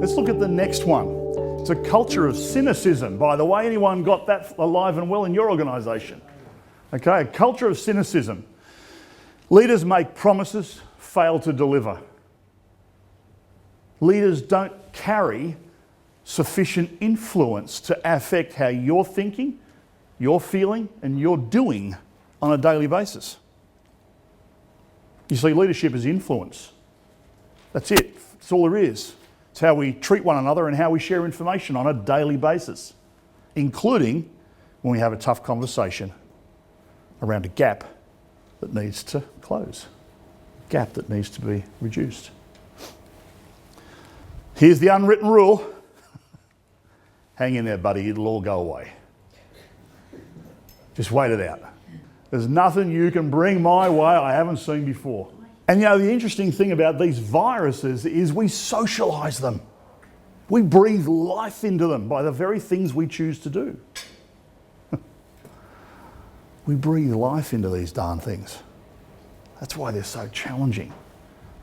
Let's look at the next one. It's a culture of cynicism. By the way, anyone got that alive and well in your organisation? Okay, a culture of cynicism. Leaders make promises, fail to deliver. Leaders don't carry sufficient influence to affect how you're thinking, you're feeling, and you're doing on a daily basis. You see, leadership is influence. That's it. That's all there is. It's how we treat one another and how we share information on a daily basis, including when we have a tough conversation around a gap that needs to close, a gap that needs to be reduced. Here's the unwritten rule. Hang in there, buddy, it'll all go away. Just wait it out. There's nothing you can bring my way I haven't seen before. And you know, the interesting thing about these viruses is we socialise them. We breathe life into them by the very things we choose to do. We breathe life into these darn things. That's why they're so challenging.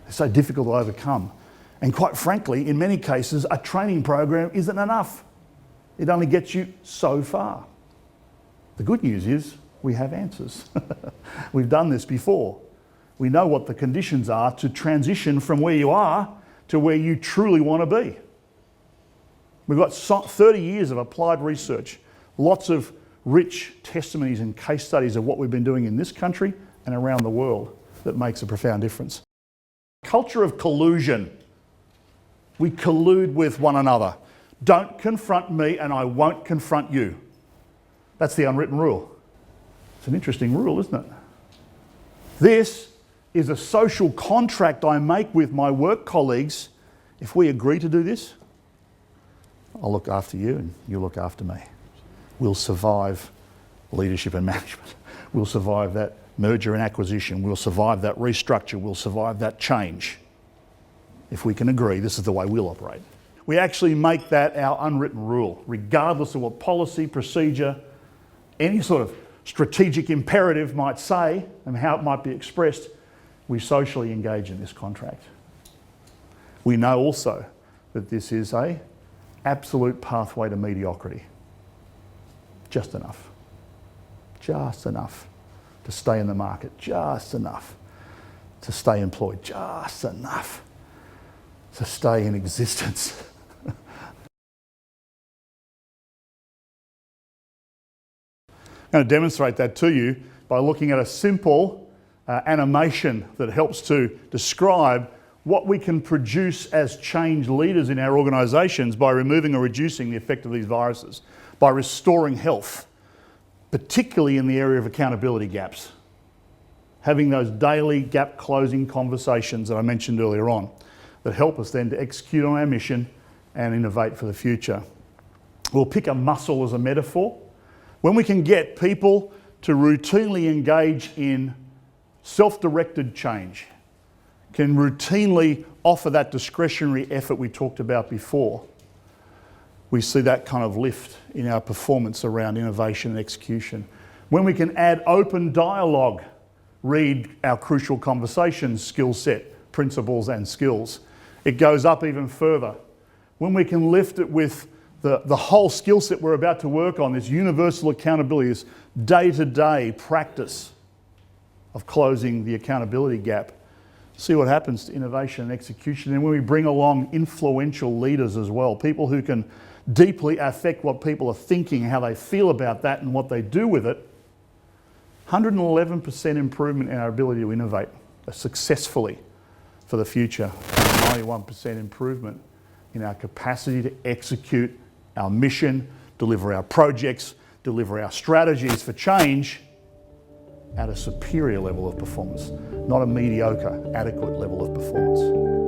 They're so difficult to overcome. And quite frankly, in many cases, a training program isn't enough. It only gets you so far. The good news is we have answers. We've done this before. We know what the conditions are to transition from where you are to where you truly want to be. We've got 30 years of applied research, lots of rich testimonies and case studies of what we've been doing in this country and around the world that makes a profound difference. Culture of collusion. We collude with one another. Don't confront me and I won't confront you. That's the unwritten rule. It's an interesting rule, isn't it? This is a social contract I make with my work colleagues. If we agree to do this, I'll look after you and you look after me. We'll survive leadership and management. We'll survive that merger and acquisition. We'll survive that restructure. We'll survive that change. If we can agree, this is the way we'll operate. We actually make that our unwritten rule, regardless of what policy, procedure, any sort of strategic imperative might say and how it might be expressed, we socially engage in this contract. We know also that this is an absolute pathway to mediocrity. Just enough. Just enough to stay in the market. Just enough to stay employed. Just enough to stay in existence. I'm going to demonstrate that to you by looking at a simple animation that helps to describe what we can produce as change leaders in our organisations by removing or reducing the effect of these viruses, by restoring health, particularly in the area of accountability gaps. Having those daily gap closing conversations that I mentioned earlier on that help us then to execute on our mission and innovate for the future. We'll pick a muscle as a metaphor. When we can get people to routinely engage in self-directed change, can routinely offer that discretionary effort we talked about before, we see that kind of lift in our performance around innovation and execution. When we can add open dialogue, read our crucial conversations skill set, principles and skills, it goes up even further. When we can lift it with the whole skill set we're about to work on, this universal accountability, this day-to-day practice of closing the accountability gap, see what happens to innovation and execution. And when we bring along influential leaders as well, people who can deeply affect what people are thinking, how they feel about that and what they do with it, 111% improvement in our ability to innovate successfully for the future, 91% improvement in our capacity to execute our mission, deliver our projects, deliver our strategies for change at a superior level of performance, not a mediocre, adequate level of performance.